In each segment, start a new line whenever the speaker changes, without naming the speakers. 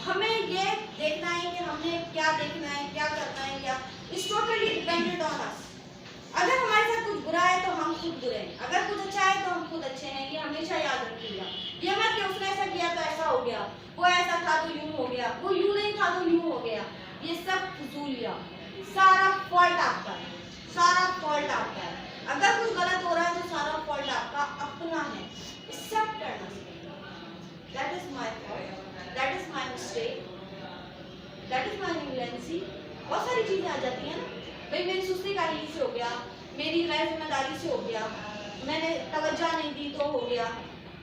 हमें ये देखना है कि हमने क्या देखना है, क्या करना है, क्या it's totally dependent on us. अगर हमारे साथ कुछ बुरा है तो हम खुद बुरे हैं, अगर कुछ अच्छा है तो हम खुद अच्छे हैं। ये हमेशा याद रखिएगा। ये मत कि उसने ऐसा किया तो ऐसा हो गया, वो ऐसा था तो यूं हो गया, वो यूं नहीं था तो यूं हो गया। ये सब फजूलिया, सारा फॉल्ट आपका है, सारा फॉल्ट आपका है। अगर कुछ गलत हो रहा है तो सारा फॉल्ट आपका अपना है। एक्सेप्ट करना सीखिए। That is my fault, that is my mistake, that is my leniency. बहुत सारी चीजें आ जाती हैं ना, भाई मेरी सुस्ती काहली से हो गया, मेरी गैर जिम्मेदारी से हो गया, मैंने तवज्जो नहीं दी तो हो गया,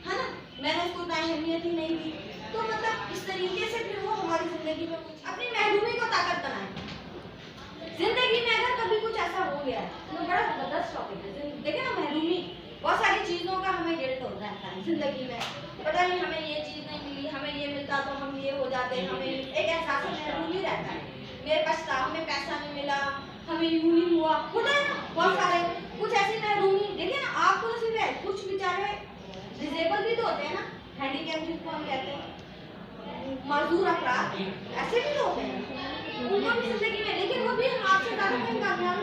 है ना, मैंने उसको उतना अहमियत ही नहीं दी। तो मतलब इस तरीके से फिर वो हमारी जिंदगी में कुछ अपनी महरूमी को ताकत बनाए। जिंदगी में अगर कभी कुछ ऐसा हो गया है तो बड़ा जबरदस्त टॉपिक है। देखे ना, महरूमी, बहुत सारी चीजों का हमें गिल्ट हो रहता है जिंदगी में। पता नहीं हमें ये चीज नहीं मिली, हमें ये मिलता तो हम ये हो जाते, हमें एक एहसास महरूमी रहता है। मेरे पास था, हमें पैसा नहीं मिला, हमें यूं नहीं हुआ, होता है ना बहुत सारे कुछ ऐसी महरूमी। देखिए ना, आपको तो सिर्फ है, कुछ बेचारे डिसेबल भी तो होते हैं ना, हैंडीकैप जिसको हम कहते हैं, मजदूर अफराद, ऐसे भी तो होते हैं, उनको भी जिंदगी में, लेकिन वो भी आपसे ज्यादा कहीं कामयाब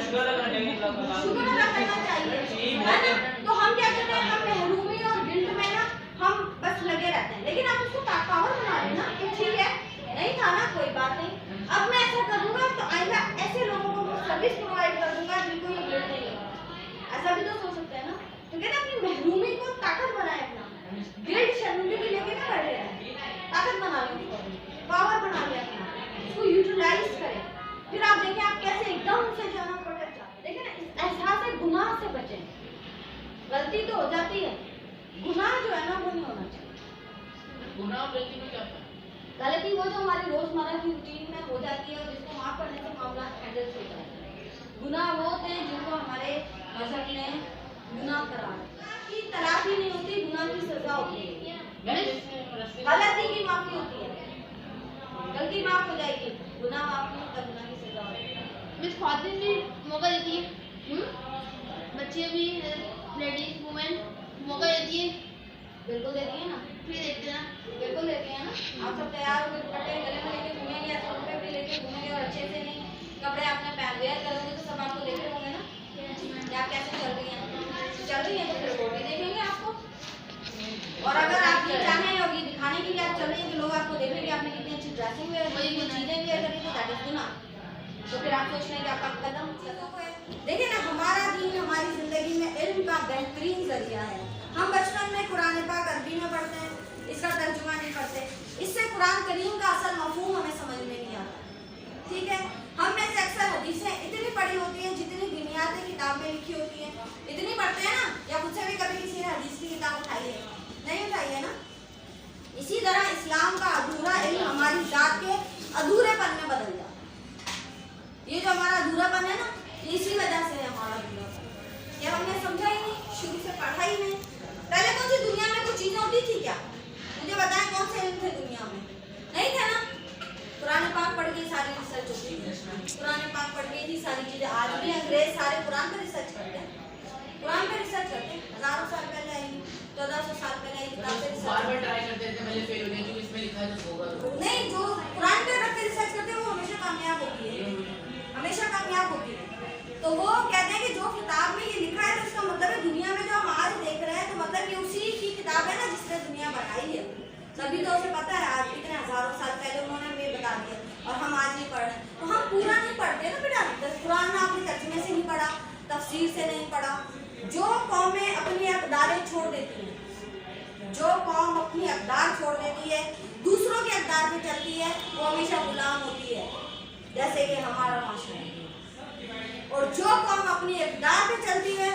शुक्र अदा करना चाहिए, है ना। तो हम क्या करते हैं, हम महरूमी और गिल्ट में ना हम बस लगे रहते हैं। लेकिन आप उसको पावर बना लें ना कि ठीक है, नहीं था ना, कोई बात नहीं, अब मैं ऐसा करूंगा तो आइंदा ऐसे लोगों को सर्विस प्रोवाइड कर दूंगा जिनको ये गिल्ट नहीं होगा। ऐसा भी तो सोच सकते हैं ना। तो कहते हैं अपनी महरूमी को ताकत बनाए, अपना गिल्ट शर्मिंदगी लेके ना बैठे हैं, ताकत बना लें, पावर बना लें अपना, उसको यूटिलाइज करें। फिर आप देखें आप कैसे एकदम से जाना पलट जाते। देखिए ना, इस एहसास से गुनाह से बचें। गलती तो हो जाती है, गुनाह जो है ना वो नहीं होना चाहिए।
गुनाह और गलती में क्या फर्क?
गलती वो जो हमारी रोजमर्रा की रूटीन में हो जाती है और जिसको माफ करने से मामला हैंडल हो जाता है। गुनाह वो होते हैं जिनको हमारे मजहब ने गुनाह करार की तलाश ही नहीं होती, गुनाह की सजा होती है, गलती की माफी होती है। गलती माफ हो जाएगी, गुनाह माफ नहीं होता, गुनाह की सजा होती है।
मिस खातिन भी मौका देती है, बच्चे भी, लेडीज वुमेन मौका देती है,
बिल्कुल देती है ना,
फिर देखते हैं,
बिल्कुल देती है ना। आप सब तैयार होकर दुपट्टे गले में लेके घूमेंगे, ऐसे रुपये भी लेके घूमेंगे और अच्छे से नहीं कपड़े आपने पहन वेयर करोगे तो सब आपको देख रहे होंगे ना कि आप कैसे चल रही हैं, तो फिर वो भी देखेंगे आपको। और अगर आप ये चाहें और ये दिखाने के लिए आप चल रही हैं कि लोग आपको देखेंगे आपने कितनी अच्छी ड्रेसिंग वेयर करी, ये चीजें वेयर करी, तो दैट इज गुनाह। तो फिर आप सोच रहे हैं कि आपका कदम देखिए ना, हमारा दीन हमारी जिंदगी में इल्म का बेहतरीन जरिया है। हम बचपन में कुरान पाक अरबी में पढ़ते हैं, इसका तर्जुमा नहीं पढ़ते, इससे कुरान करीम का असल मफहूम हमें समझ में नहीं आता। ठीक है, हम में से अक्सर हदीसें इतनी पढ़ी होती हैं जितनी दुनियाती किताबें लिखी होती हैं, इतनी पढ़ते हैं ना, या मुझसे भी कभी किसी ने हदीस की किताब उठाई है? नहीं उठाई है ना। इसी तरह इस्लाम का अधूरा इल्म हमारी जात के अधूरेपन में बदल जाता है। ये जो हमारा अधूरापन है ना, इसी वजह से है हमारा अधूरापन, ये हमने समझा ही नहीं, शुरू से पढ़ा ही नहीं। पहले कौन सी दुनिया में कुछ चीजें होती थी क्या? मुझे बताएं, कौन से इल्म थे दुनिया में? नहीं थे ना। कुरान पाक पढ़ के सारी रिसर्च होती है, कुरान पाक पढ़ के ही सारी चीजें। आज भी अंग्रेज सारे कुरान पे रिसर्च करते हैं, कुरान पे रिसर्च करते हैं। हजारों साल पहले आई, 1400 साल पहले आई किताब पे
बार-बार ट्राई करते थे, पहले फेल हो गया, जो इसमें लिखा है तो होगा
नहीं। जो कुरान पे रख के रिसर्च करते हैं वो हमेशा कामयाब होती है, हमेशा कामयाब होती है। तो वो कहते हैं कि जो किताब में ये लिखा है तो इसका मतलब है दुनिया में जो हम आज देख रहे हैं, तो मतलब ये उसी की किताब है ना जिसने दुनिया बनाई है। तभी तो उसे पता है, आज इतने हजारों साल पहले उन्होंने हमें बता दिया और हम आज नहीं पढ़ रहे। तो हम पूरा नहीं पढ़ते ना बेटा, कुरान आपने तर्जुमे से नहीं पढ़ा, तफसीर से नहीं पढ़ा। जो कौमें अपनी अक़दारें छोड़ देती हैं, जो कौम अपनी अक़दार छोड़ देती है, दूसरों के अक़दार पे चलती है, वो हमेशा गुलाम होती है, जैसे कि हमारा माशरा है। और जो कौम अपनी इक़दार पे चलती है